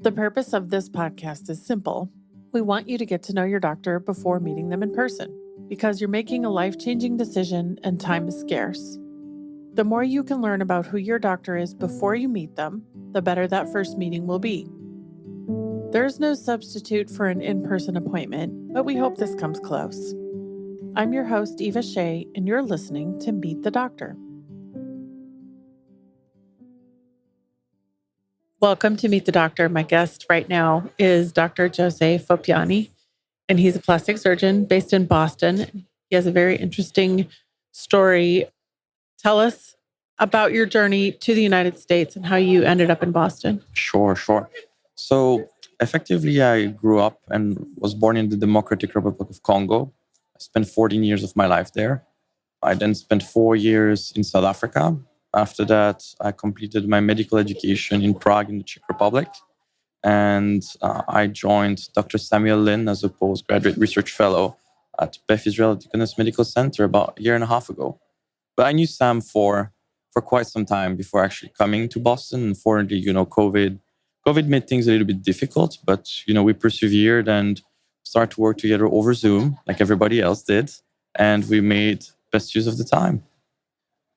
The purpose of this podcast is simple. We want you to get to know your doctor before meeting them in person, because you're making a life-changing decision and time is scarce. The more you can learn about who your doctor is before you meet them, the better that first meeting will be. There's no substitute for an in-person appointment, but we hope this comes close. I'm your host, Eva Shea, and you're listening to Meet the Doctor. Welcome to Meet the Doctor. My guest right now is Dr. José Foppiani, and he's a plastic surgeon based in Boston. He has a very interesting story. Tell us about your journey to the United States and how you ended up in Boston. Sure. So effectively, I grew up and was born in the Democratic Republic of Congo. I spent 14 years of my life there. I then spent 4 years in South Africa. After that, I completed my medical education in Prague in the Czech Republic. And I joined Dr. Samuel Lin as a postgraduate research fellow at Beth Israel Deaconess Medical Center about a year and a half ago. But I knew Sam for quite some time before actually coming to Boston. Unfortunately, COVID made things a little bit difficult, but, we persevered and started to work together over Zoom like everybody else did. And we made best use of the time.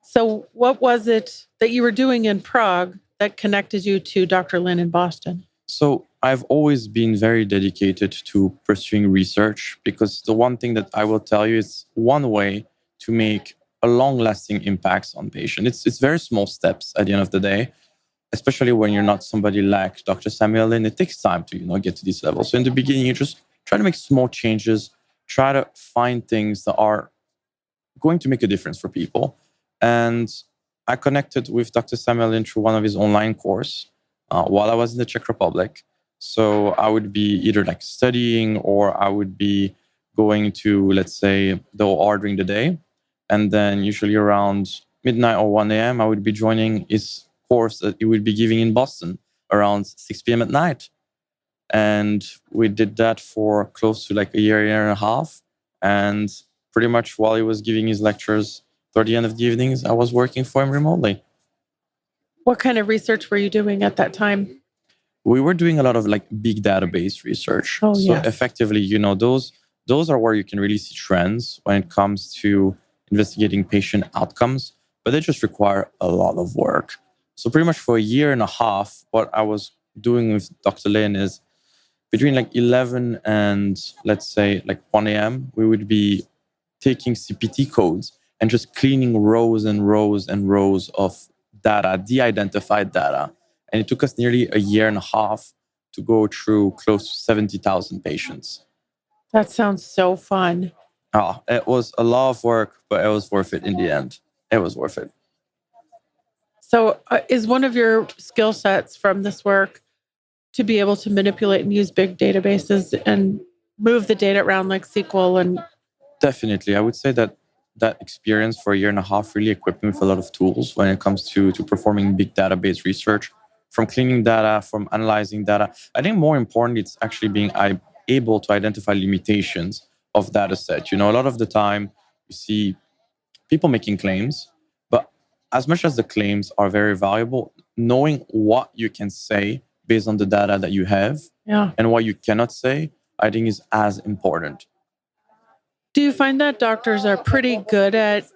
So what was it that you were doing in Prague that connected you to Dr. Lin in Boston? So I've always been very dedicated to pursuing research, because the one thing that I will tell you is one way to make a long-lasting impact on patients. It's very small steps at the end of the day, especially when you're not somebody like Dr. Samuel Lin. It takes time to get to this level. So in the beginning, you just try to make small changes, try to find things that are going to make a difference for people. And I connected with Dr. Samuel Lin through one of his online course while I was in the Czech Republic. So I would be either studying, or I would be going to, let's say, the OR during the day. And then usually around midnight or 1 a.m., I would be joining his course that he would be giving in Boston around 6 p.m. at night. And we did that for close to a year and a half. And pretty much while he was giving his lectures, toward the end of the evenings, I was working for him remotely. What kind of research were you doing at that time? We were doing a lot of big database research. Oh, so yes. Effectively, those are where you can really see trends when it comes to investigating patient outcomes, but they just require a lot of work. So pretty much for a year and a half, what I was doing with Dr. Lin is between 11 and let's say 1 a.m., we would be taking CPT codes and just cleaning rows and rows and rows of data, de-identified data. And it took us nearly a year and a half to go through close to 70,000 patients. That sounds so fun. It was a lot of work, but it was worth it in the end. It was worth it. So is one of your skill sets from this work to be able to manipulate and use big databases and move the data around like SQL? And definitely, I would say that experience for a year and a half really equipped me with a lot of tools when it comes to performing big database research, from cleaning data, from analyzing data. I think more importantly, it's actually being able to identify limitations of data set. A lot of the time you see people making claims, but as much as the claims are very valuable, knowing what you can say based on the data that you have and what you cannot say, I think is as important. Do you find that doctors are pretty good at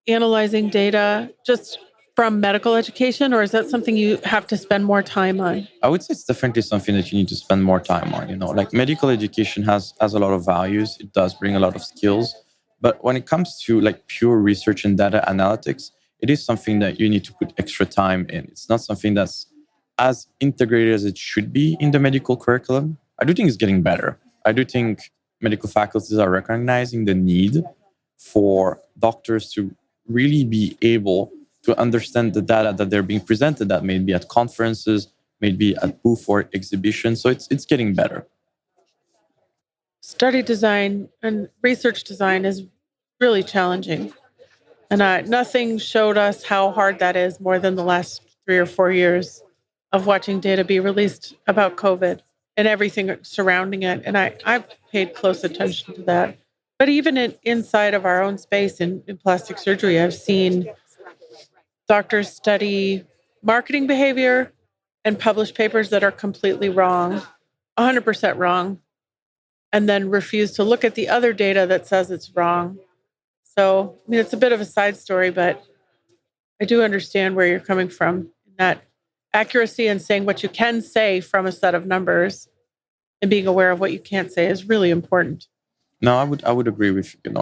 analyzing data just from medical education, or is that something you have to spend more time on? I would say it's definitely something that you need to spend more time on. Medical education has a lot of values. It does bring a lot of skills. But when it comes to pure research and data analytics, it is something that you need to put extra time in. It's not something that's as integrated as it should be in the medical curriculum. I do think it's getting better. I do think medical faculties are recognizing the need for doctors to really be able to understand the data that they're being presented, that may be at conferences, maybe at booth or exhibitions. So it's getting better. Study design and research design is really challenging. And nothing showed us how hard that is more than the last 3 or 4 years of watching data be released about COVID and everything surrounding it. And I've paid close attention to that. But even inside of our own space in plastic surgery, I've seen doctors study marketing behavior and publish papers that are completely wrong, 100% wrong, and then refuse to look at the other data that says it's wrong. So, I mean, it's a bit of a side story, but I do understand where you're coming from. That accuracy and saying what you can say from a set of numbers and being aware of what you can't say is really important. No, I would agree with you.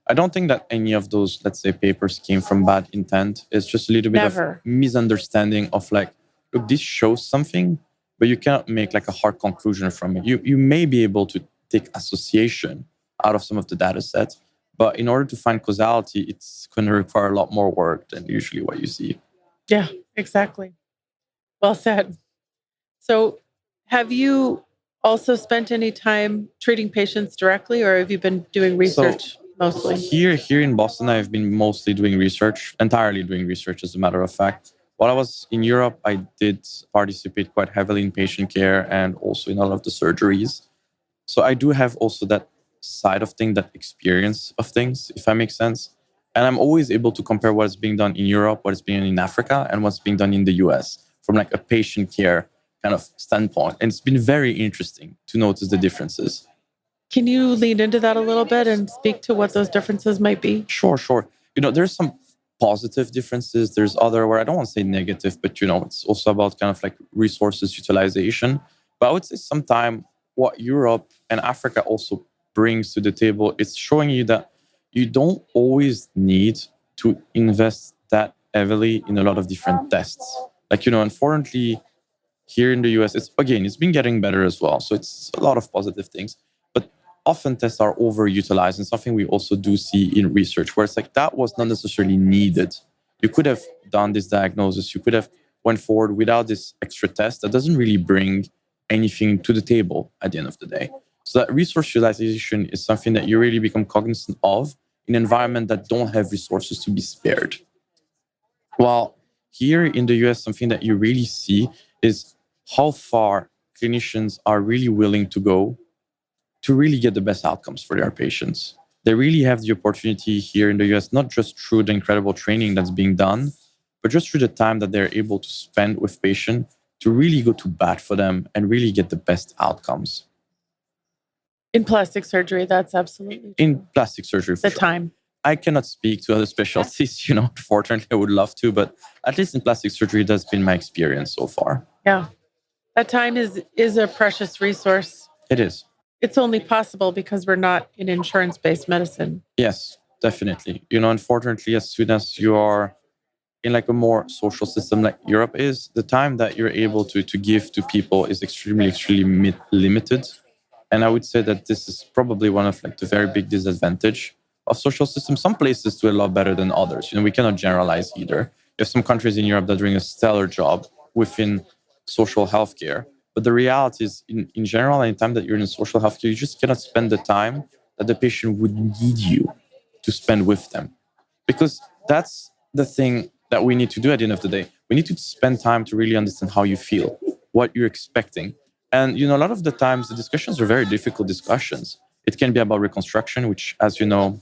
I don't think that any of those, let's say, papers came from bad intent. It's just a little bit of Never. misunderstanding of like, look, this shows something, but you cannot make like a hard conclusion from it. You may be able to take association out of some of the data sets, but in order to find causality, it's going to require a lot more work than usually what you see. Yeah, exactly. Well said. So, have you also spent any time treating patients directly, or have you been doing research mostly? Here in Boston, I've been mostly doing research, entirely doing research, as a matter of fact. While I was in Europe, I did participate quite heavily in patient care and also in all of the surgeries. So I do have also that side of things, that experience of things, if that makes sense. And I'm always able to compare what is being done in Europe, what is being done in Africa, and what's being done in the US from like a patient care kind of standpoint. And it's been very interesting to notice the differences. Can you lean into that a little bit and speak to what those differences might be? Sure, sure. There's some positive differences. There's other where I don't want to say negative, but it's also about kind of like resources utilization. But I would say sometime what Europe and Africa also brings to the table, it's showing you that you don't always need to invest that heavily in a lot of different tests. Like, unfortunately, here in the US, it's been getting better as well. So it's a lot of positive things. But often tests are overutilized, and something we also do see in research where it's like that was not necessarily needed. You could have done this diagnosis, you could have went forward without this extra test that doesn't really bring anything to the table at the end of the day. So that resource utilization is something that you really become cognizant of in an environment that don't have resources to be spared. While here in the US, something that you really see is how far clinicians are really willing to go to really get the best outcomes for their patients. They really have the opportunity here in the US, not just through the incredible training that's being done, but just through the time that they're able to spend with patients to really go to bat for them and really get the best outcomes. In plastic surgery, that's absolutely true. In plastic surgery, for The sure. time. I cannot speak to other specialties, unfortunately, I would love to, but at least in plastic surgery, that's been my experience so far. Yeah. That time is a precious resource. It is. It's only possible because we're not in insurance-based medicine. Yes, definitely. Unfortunately, as soon as you are in like a more social system like Europe is, the time that you're able to give to people is extremely limited. And I would say that this is probably one of like the very big disadvantage of social systems. Some places do a lot better than others. We cannot generalize either. You have some countries in Europe that are doing a stellar job within social healthcare. But the reality is, in general, any time that you're in social healthcare, you just cannot spend the time that the patient would need you to spend with them. Because that's the thing that we need to do at the end of the day. We need to spend time to really understand how you feel, what you're expecting. And, a lot of the times the discussions are very difficult discussions. It can be about reconstruction, which, as you know,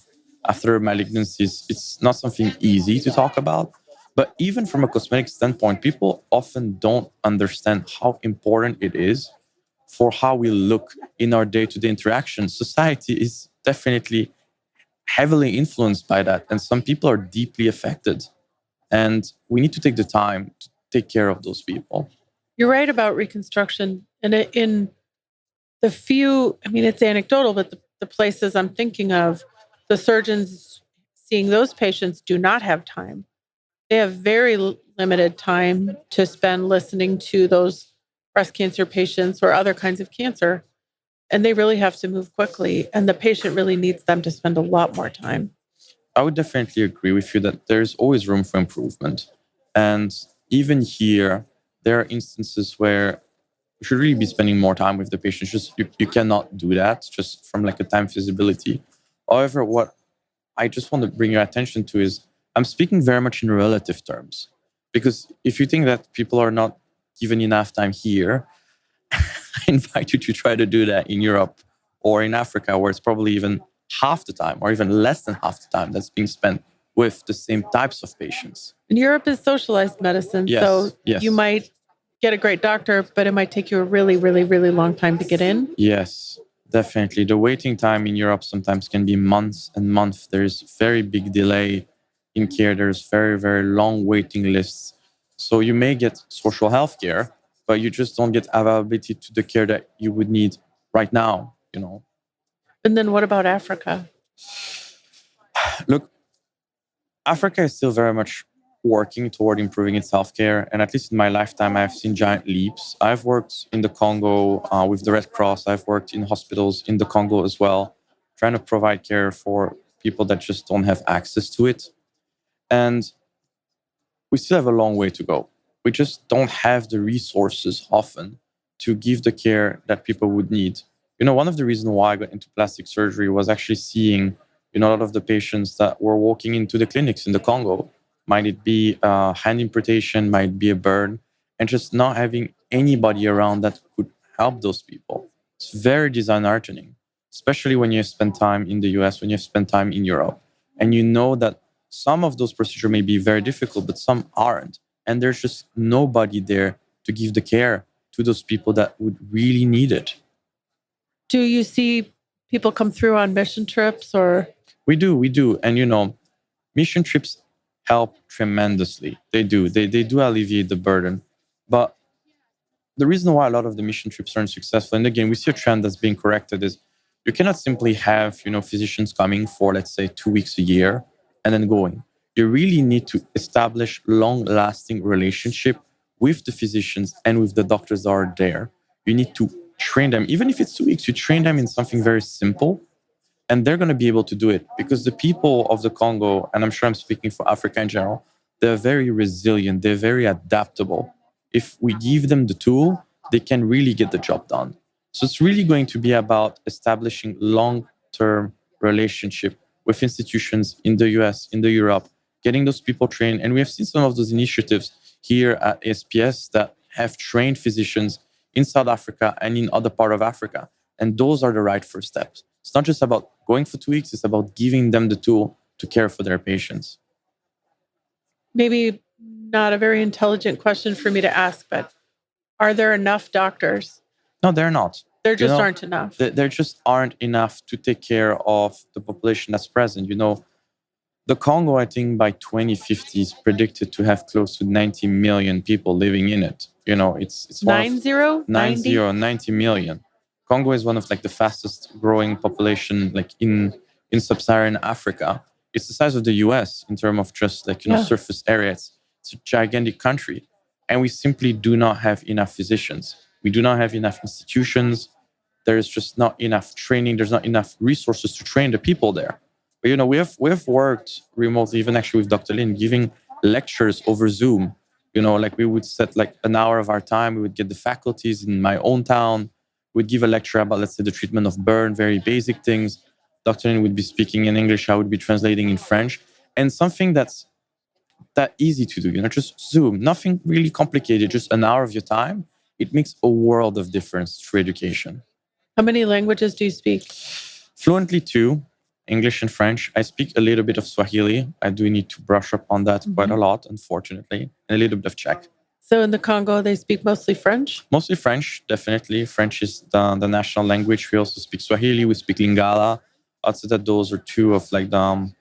after malignancies, it's not something easy to talk about. But even from a cosmetic standpoint, people often don't understand how important it is for how we look in our day-to-day interactions. Society is definitely heavily influenced by that, and some people are deeply affected. And we need to take the time to take care of those people. You're right about reconstruction. And in the few, I mean, it's anecdotal, but the places I'm thinking of, the surgeons seeing those patients do not have time. They have very limited time to spend listening to those breast cancer patients or other kinds of cancer. And they really have to move quickly. And the patient really needs them to spend a lot more time. I would definitely agree with you that there's always room for improvement. And even here, there are instances where you should really be spending more time with the patient. Just you cannot do that just from like a time feasibility. However, what I just want to bring your attention to is I'm speaking very much in relative terms. Because if you think that people are not given enough time here, I invite you to try to do that in Europe or in Africa, where it's probably even half the time or even less than half the time that's being spent with the same types of patients. And Europe is socialized medicine. Yes, So yes. you might get a great doctor, but it might take you a really, really, really long time to get in. Yes, definitely. The waiting time in Europe sometimes can be months and months. There's very big delay in care. There's very, very long waiting lists. So you may get social health care, but you just don't get availability to the care that you would need right now, you know. And then what about Africa? Look, Africa is still very much working toward improving its healthcare. And at least in my lifetime, I've seen giant leaps. I've worked in the Congo with the Red Cross. I've worked in hospitals in the Congo as well, trying to provide care for people that just don't have access to it. And we still have a long way to go. We just don't have the resources often to give the care that people would need. You know, one of the reasons why I got into plastic surgery was actually seeing, you know, a lot of the patients that were walking into the clinics in the Congo. Might it be a hand amputation, might it be a burn, and just not having anybody around that could help those people. It's very disheartening, especially when you spend time in the US, when you spend time in Europe, and you know that some of those procedures may be very difficult, but some aren't. And there's just nobody there to give the care to those people that would really need it. Do you see people come through on mission trips or? We do. And, you know, mission trips help tremendously. They do. They do alleviate the burden. But the reason why a lot of the mission trips aren't successful, and again, we see a trend that's being corrected, is you cannot simply have, you know, physicians coming for, let's say, 2 weeks a year and then going. You really need to establish long-lasting relationship with the physicians and with the doctors that are there. You need to train them. Even if it's 2 weeks, you train them in something very simple, and they're going to be able to do it because the people of the Congo, and I'm sure I'm speaking for Africa in general, they're very resilient. They're very adaptable. If we give them the tool, they can really get the job done. So it's really going to be about establishing long-term relationship with institutions in the US, in the Europe, getting those people trained. And we have seen some of those initiatives here at SPS that have trained physicians in South Africa and in other part of Africa. And those are the right first steps. It's not just about going for 2 weeks, it's about giving them the tool to care for their patients. Maybe not a very intelligent question for me to ask, but are there enough doctors? No, they're not. There just aren't enough. There just aren't enough to take care of the population that's present. You know, the Congo, I think by 2050 is predicted to have close to 90 million people living in it. You know, it's 90 million. Congo is one of like the fastest growing population like in sub-Saharan Africa. It's the size of the US in terms of just like, you know, surface area. It's a gigantic country. And we simply do not have enough physicians. We do not have enough institutions. There's just not enough training. There's not enough resources to train the people there. But, you know, we have worked remotely, even actually with Dr. Lin, giving lectures over Zoom. You know, like we would set like an hour of our time. We would get the faculties in my own town. We'd give a lecture about, let's say, the treatment of burn, very basic things. Dr. Lin would be speaking in English. I would be translating in French. And something that's that easy to do, you know, just Zoom, nothing really complicated, just an hour of your time. It makes a world of difference to education. How many languages do you speak? Fluently 2, English and French. I speak a little bit of Swahili. I do need to brush up on that quite a lot, unfortunately, and a little bit of Czech. So in the Congo, they speak mostly French? Mostly French, definitely. French is the national language. We also speak Swahili. We speak Lingala. I'd say that those are 2 of like the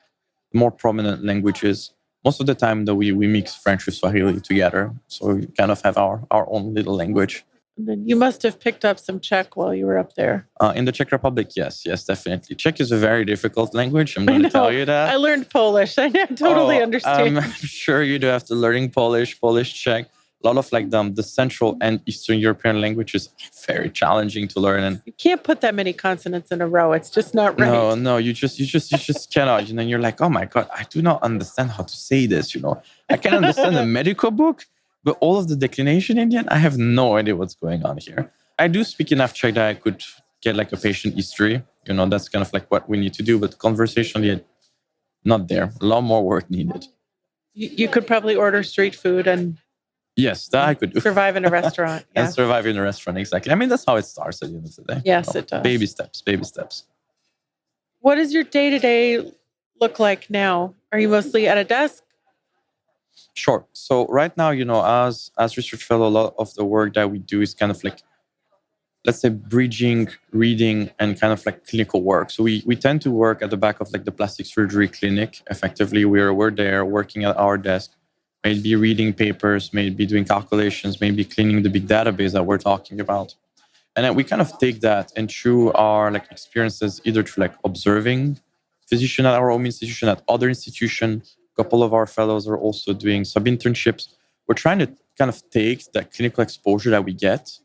more prominent languages. Most of the time, though, we mix French with Swahili together. So we kind of have our own little language. And then you must have picked up some Czech while you were up there. In the Czech Republic, yes, definitely. Czech is a very difficult language. I'm going to tell you that. I learned Polish. I totally understand. I'm sure you do have to learn Polish, Czech. A lot of like the Central and Eastern European languages are very challenging to learn. And you can't put that many consonants in a row. It's just not right. No, you just cannot. And then you're like, oh my God, I do not understand how to say this. You know, I can understand a medical book, but all of the declination in the end, I have no idea what's going on here. I do speak enough Czech that I could get like a patient history. You know, that's kind of like what we need to do. But conversationally, not there. A lot more work needed. You could probably order street food and... Yes, that I could do. Survive in a restaurant. And survive in a restaurant, exactly. I mean, that's how it starts at the end of the day. Yes, it does. Baby steps. What does your day-to-day look like now? Are you mostly at a desk? Sure. So right now, as research fellow, a lot of the work that we do is kind of like, let's say, bridging reading and kind of like clinical work. So we tend to work at the back of like the plastic surgery clinic. Effectively, we're there working at our desk, maybe reading papers, maybe doing calculations, maybe cleaning the big database that we're talking about. And then we kind of take that and through our like experiences, either through like observing physician at our own institution, at other institution. A couple of our fellows are also doing sub internships. We're trying to kind of take that clinical exposure that we get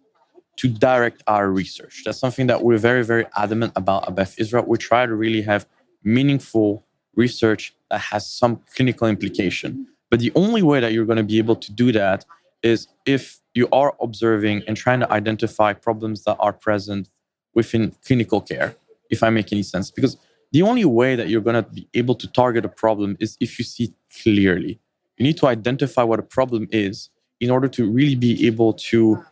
to direct our research. That's something that we're very, very adamant about at Beth Israel. We try to really have meaningful research that has some clinical implication. But the only way that you're going to be able to do that is if you are observing and trying to identify problems that are present within clinical care, if I make any sense. Because the only way that you're going to be able to target a problem is if you see it clearly. You need to identify what a problem is in order to really be able to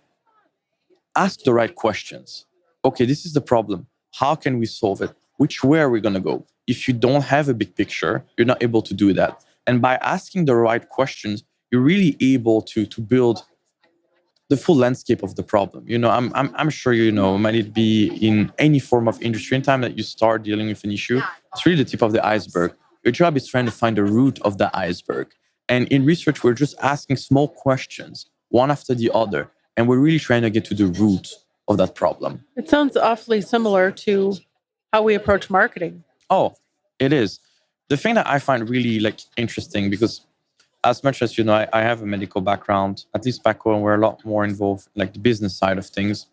ask the right questions. Okay, this is the problem. How can we solve it? Which way are we going to go? If you don't have a big picture, you're not able to do that. And by asking the right questions, you're really able to build the full landscape of the problem. I'm sure might it be in any form of industry, anytime that you start dealing with an issue, it's really the tip of the iceberg. Your job is trying to find the root of the iceberg. And in research, we're just asking small questions, one after the other, and we're really trying to get to the root of that problem. It sounds awfully similar to how we approach marketing. Oh, it is. The thing that I find really like interesting, because as much as I have a medical background, at least back when we're a lot more involved in like the business side of things.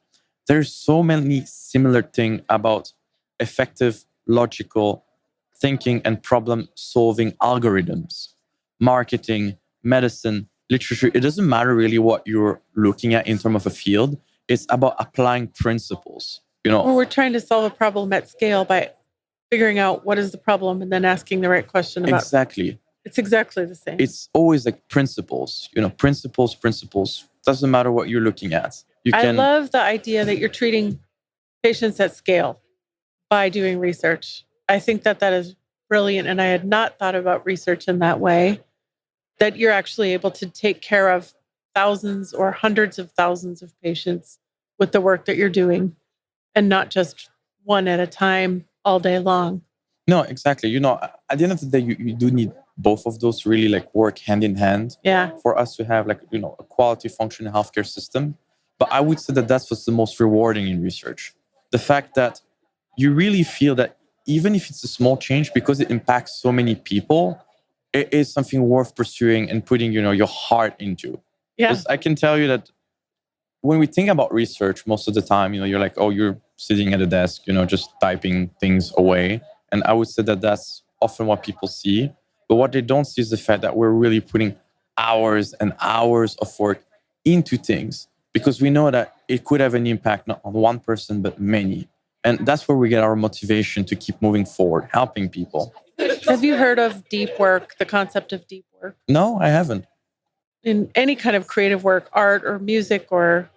There's so many similar things about effective, logical thinking and problem solving algorithms, marketing, medicine, literature. It doesn't matter really what you're looking at in terms of a field. It's about applying principles. Well, we're trying to solve a problem at scale by figuring out what is the problem and then asking the right question about Exactly. It's exactly the same. It's always like principles, principles. Doesn't matter what you're looking at. I love the idea that you're treating patients at scale by doing research. I think that is brilliant. And I had not thought about research in that way, that you're actually able to take care of thousands or hundreds of thousands of patients with the work that you're doing and not just one at a time all day long. No, exactly. At the end of the day, you do need both of those really like work hand in hand. Yeah. For us to have like, a quality functioning healthcare system. But I would say that that's what's the most rewarding in research. The fact that you really feel that even if it's a small change, because it impacts so many people, it is something worth pursuing and putting, your heart into. Yeah. Because I can tell you that when we think about research, most of the time, you're like, oh, you're sitting at a desk, just typing things away. And I would say that that's often what people see. But what they don't see is the fact that we're really putting hours and hours of work into things, because we know that it could have an impact not on one person, but many. And that's where we get our motivation to keep moving forward, helping people. Have you heard of deep work, the concept of deep work? No, I haven't. In any kind of creative work, art or music or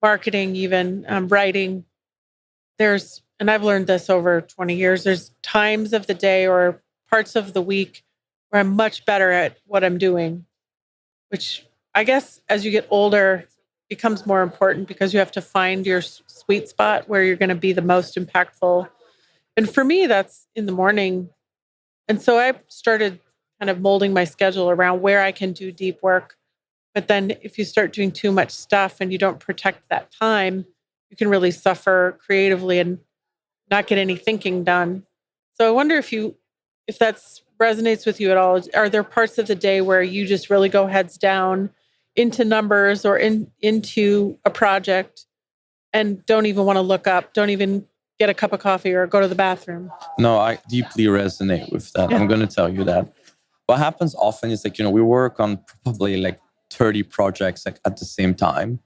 marketing, even writing, and I've learned this over 20 years, there's times of the day or parts of the week where I'm much better at what I'm doing, which I guess as you get older becomes more important because you have to find your sweet spot where you're going to be the most impactful. And for me, that's in the morning. And so I started kind of molding my schedule around where I can do deep work. But then if you start doing too much stuff and you don't protect that time, you can really suffer creatively and not get any thinking done. So I wonder if that resonates with you at all. Are there parts of the day where you just really go heads down into numbers or into a project and don't even want to look up, don't even get a cup of coffee or go to the bathroom? No, I deeply resonate with that. Yeah. I'm going to tell you that. What happens often is like, we work on probably like 30 projects like at the same time.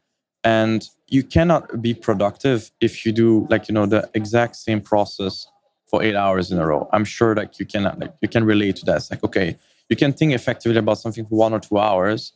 And you cannot be productive if you do like, the exact same process for 8 hours in a row. I'm sure that you can relate to that. It's like, okay, you can think effectively about something for 1 or 2 hours,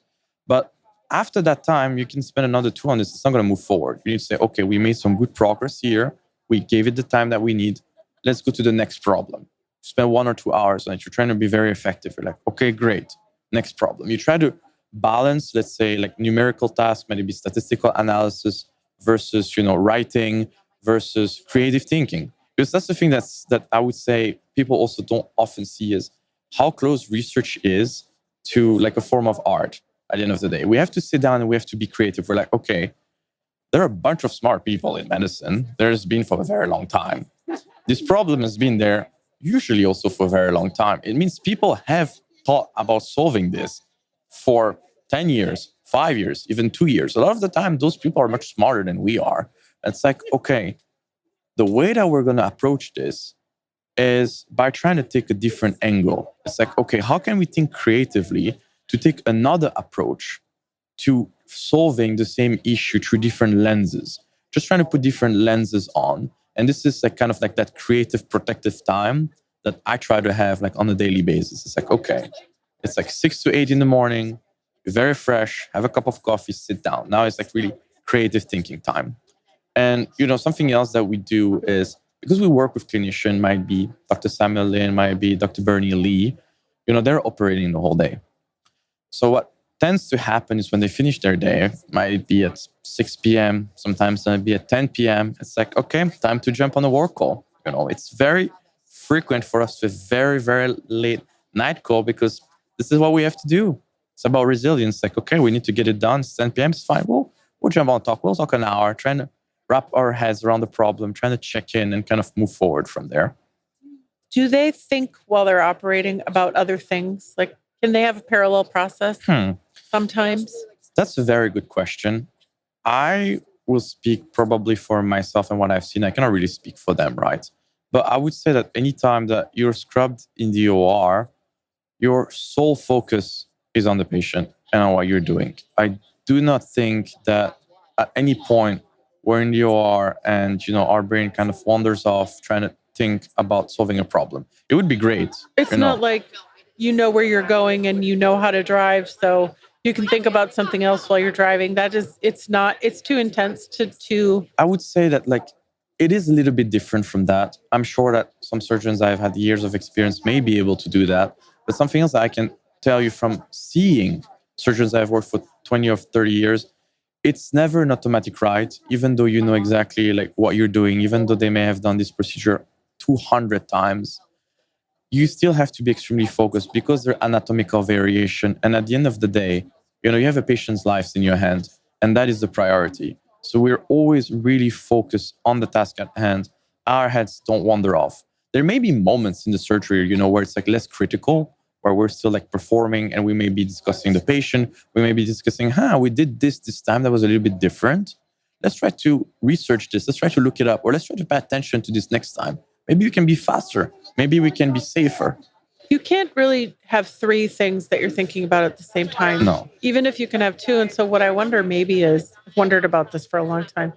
but after that time, you can spend another 2 on this. It's not going to move forward. You need to say, okay, we made some good progress here. We gave it the time that we need. Let's go to the next problem. Spend 1 or 2 hours on it. You're trying to be very effective. You're like, okay, great. next problem. You try to balance, let's say, like numerical tasks, maybe statistical analysis versus, writing versus creative thinking. Because that's the thing that I would say people also don't often see is how close research is to like a form of art at the end of the day. We have to sit down and we have to be creative. We're like, okay, there are a bunch of smart people in medicine. There's been for a very long time. This problem has been there usually also for a very long time. It means people have thought about solving this for 10 years, 5 years, even 2 years. A lot of the time, those people are much smarter than we are. It's like, okay, the way that we're going to approach this is by trying to take a different angle. It's like, okay, how can we think creatively to take another approach to solving the same issue through different lenses? Just trying to put different lenses on. And this is like kind of like that creative protective time that I try to have like on a daily basis. It's like, okay, it's like 6 to 8 in the morning, you're very fresh, have a cup of coffee, sit down. Now it's like really creative thinking time. And, something else that we do is because we work with clinicians, might be Dr. Samuel Lin, might be Dr. Bernie Lee, they're operating the whole day. So what tends to happen is when they finish their day, might be at 6 p.m., sometimes it might be at 10 p.m. It's like, okay, time to jump on a work call. It's very frequent for us to have very, very late night call because this is what we have to do. It's about resilience. Like, okay, we need to get it done. It's 10 p.m. It's fine. We'll jump on talk. We'll talk an hour, trying to wrap our heads around the problem, trying to check in and kind of move forward from there. Do they think while they're operating about other things? Like, can they have a parallel process sometimes? That's a very good question. I will speak probably for myself and what I've seen. I cannot really speak for them, right? But I would say that anytime that you're scrubbed in the OR, your sole focus is on the patient and on what you're doing. I do not think that at any point we're in the OR and, our brain kind of wanders off trying to think about solving a problem. It would be great. It's not like you know where you're going and you know how to drive, so you can think about something else while you're driving. It's too intense to... I would say that like it is a little bit different from that. I'm sure that some surgeons I've had years of experience may be able to do that. But something else I can tell you from seeing surgeons I've worked for 20 or 30 years, it's never an automatic right, even though you know exactly like what you're doing, even though they may have done this procedure 200 times. You still have to be extremely focused because there's anatomical variation. And at the end of the day, you have a patient's lives in your hand, and that is the priority. So we're always really focused on the task at hand. Our heads don't wander off. There may be moments in the surgery, where it's like less critical, where we're still like performing and we may be discussing the patient. We may be discussing, we did this time that was a little bit different. Let's try to research this. Let's try to look it up, or let's try to pay attention to this next time. Maybe we can be faster. Maybe we can be safer. You can't really have 3 things that you're thinking about at the same time. No. Even if you can have 2. And so what I wonder maybe is, I've wondered about this for a long time,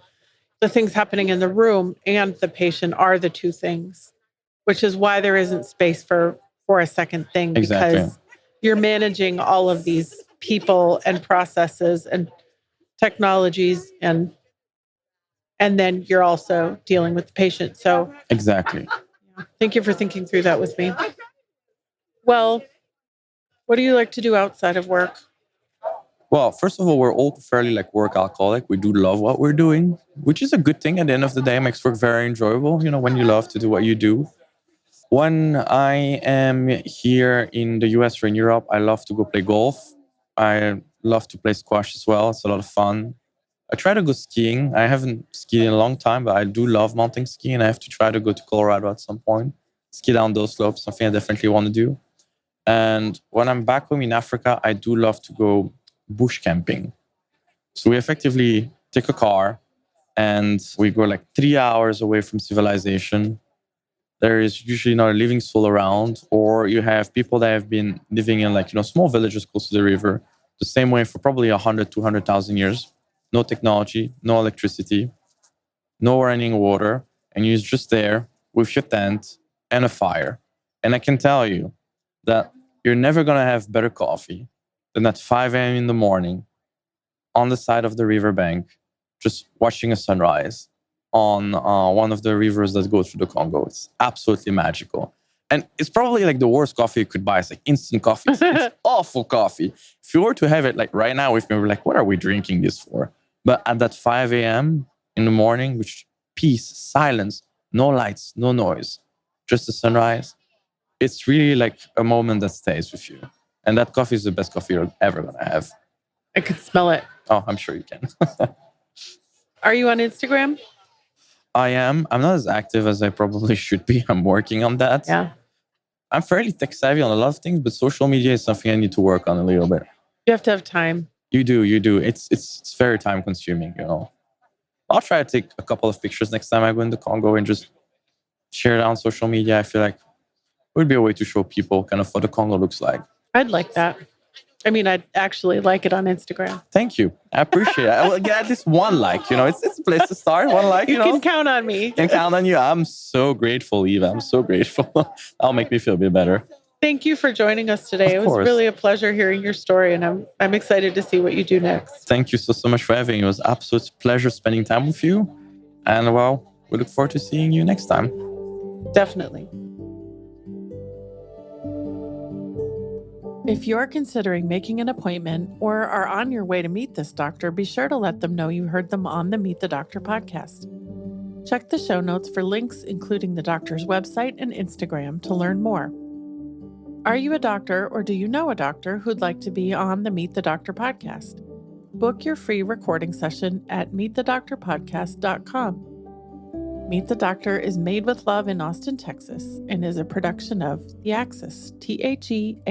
the things happening in the room and the patient are the 2 things, which is why there isn't space for a second thing. Exactly. Because you're managing all of these people and processes and technologies and then you're also dealing with the patient. So exactly. Thank you for thinking through that with me. Well, what do you like to do outside of work? Well, first of all, we're all fairly like work alcoholic. We do love what we're doing, which is a good thing. At the end of the day, it makes work very enjoyable, when you love to do what you do. When I am here in the US or in Europe, I love to go play golf. I love to play squash as well. It's a lot of fun. I try to go skiing. I haven't skied in a long time, but I do love mountain skiing. I have to try to go to Colorado at some point, ski down those slopes, something I definitely want to do. And when I'm back home in Africa, I do love to go bush camping. So we effectively take a car and we go like 3 hours away from civilization. There is usually not a living soul around, or you have people that have been living in like, small villages close to the river, the same way for probably 100, 200,000 years. No technology, no electricity, no running water. And you're just there with your tent and a fire. And I can tell you that you're never going to have better coffee than at 5 a.m. in the morning on the side of the riverbank, just watching a sunrise on one of the rivers that go through the Congo. It's absolutely magical. And it's probably like the worst coffee you could buy. It's like instant coffee. It's awful coffee. If you were to have it like right now with me, we're like, what are we drinking this for? But at that 5 a.m. in the morning, which peace, silence, no lights, no noise, just the sunrise, it's really like a moment that stays with you. And that coffee is the best coffee you're ever going to have. I could smell it. Oh, I'm sure you can. Are you on Instagram? I am. I'm not as active as I probably should be. I'm working on that. Yeah. I'm fairly tech savvy on a lot of things, but social media is something I need to work on a little bit. You have to have time. You do. It's very time consuming, you know. I'll try to take a couple of pictures next time I go into Congo and just share it on social media. I feel like it would be a way to show people kind of what the Congo looks like. I'd like that. I mean, I'd actually like it on Instagram. Thank you. I appreciate it. I will get at least one like, you know, it's a place to start. One like, You you know. can count on me. Can count on you. I'm so grateful, Eva. I'm so grateful. That'll make me feel a bit better. Thank you for joining us today. It was really a pleasure hearing your story, and I'm excited to see what you do next. Thank you so much for having me. It was an absolute pleasure spending time with you. And well, we look forward to seeing you next time. Definitely. If you're considering making an appointment or are on your way to meet this doctor, be sure to let them know you heard them on the Meet the Doctor podcast. Check the show notes for links, including the doctor's website and Instagram, to learn more. Are you a doctor or do you know a doctor who'd like to be on the Meet the Doctor podcast? Book your free recording session at meetthedoctorpodcast.com. Meet the Doctor is made with love in Austin, Texas, and is a production of The Axis, TheAxis.io.